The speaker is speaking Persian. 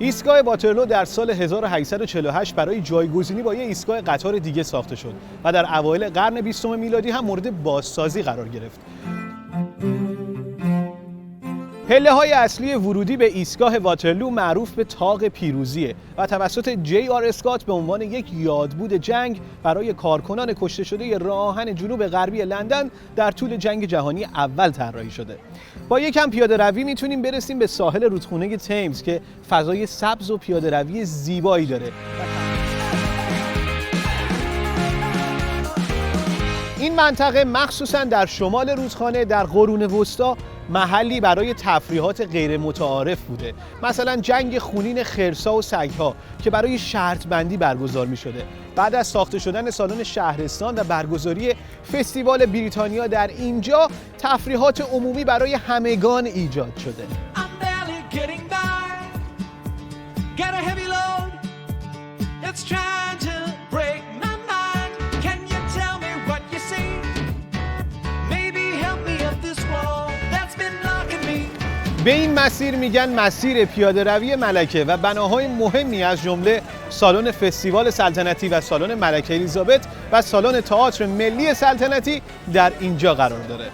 ایستگاه واترلو در سال 1848 برای جایگزینی با یک ایستگاه قطار دیگه ساخته شد و در اوایل قرن 20 میلادی هم مورد بازسازی قرار گرفت. پله‌های اصلی ورودی به ایستگاه واترلو معروف به طاق پیروزیه و توسط جی.آر. اسکات به عنوان یک یادبود جنگ برای کارکنان کشته شده راه آهن جنوب غربی لندن در طول جنگ جهانی اول طراحی شده. با یکم پیاده روی میتونیم برسیم به ساحل رودخونه تیمز که فضای سبز و پیاده روی زیبایی داره. این منطقه مخصوصاً در شمال رودخانه در قرون وسطی محلی برای تفریحات غیر متعارف بوده، مثلا جنگ خونین خرسا و سگ‌ها که برای شرط بندی برگزار می شده. بعد از ساخته شدن سالن شهرستان و برگزاری فستیوال بریتانیا در اینجا تفریحات عمومی برای همگان ایجاد شده. به این مسیر میگن مسیر پیاده روی ملکه و بناهای مهمی از جمله سالن فستیوال سلطنتی و سالن ملکه الیزابت و سالن تئاتر ملی سلطنتی در اینجا قرار داره.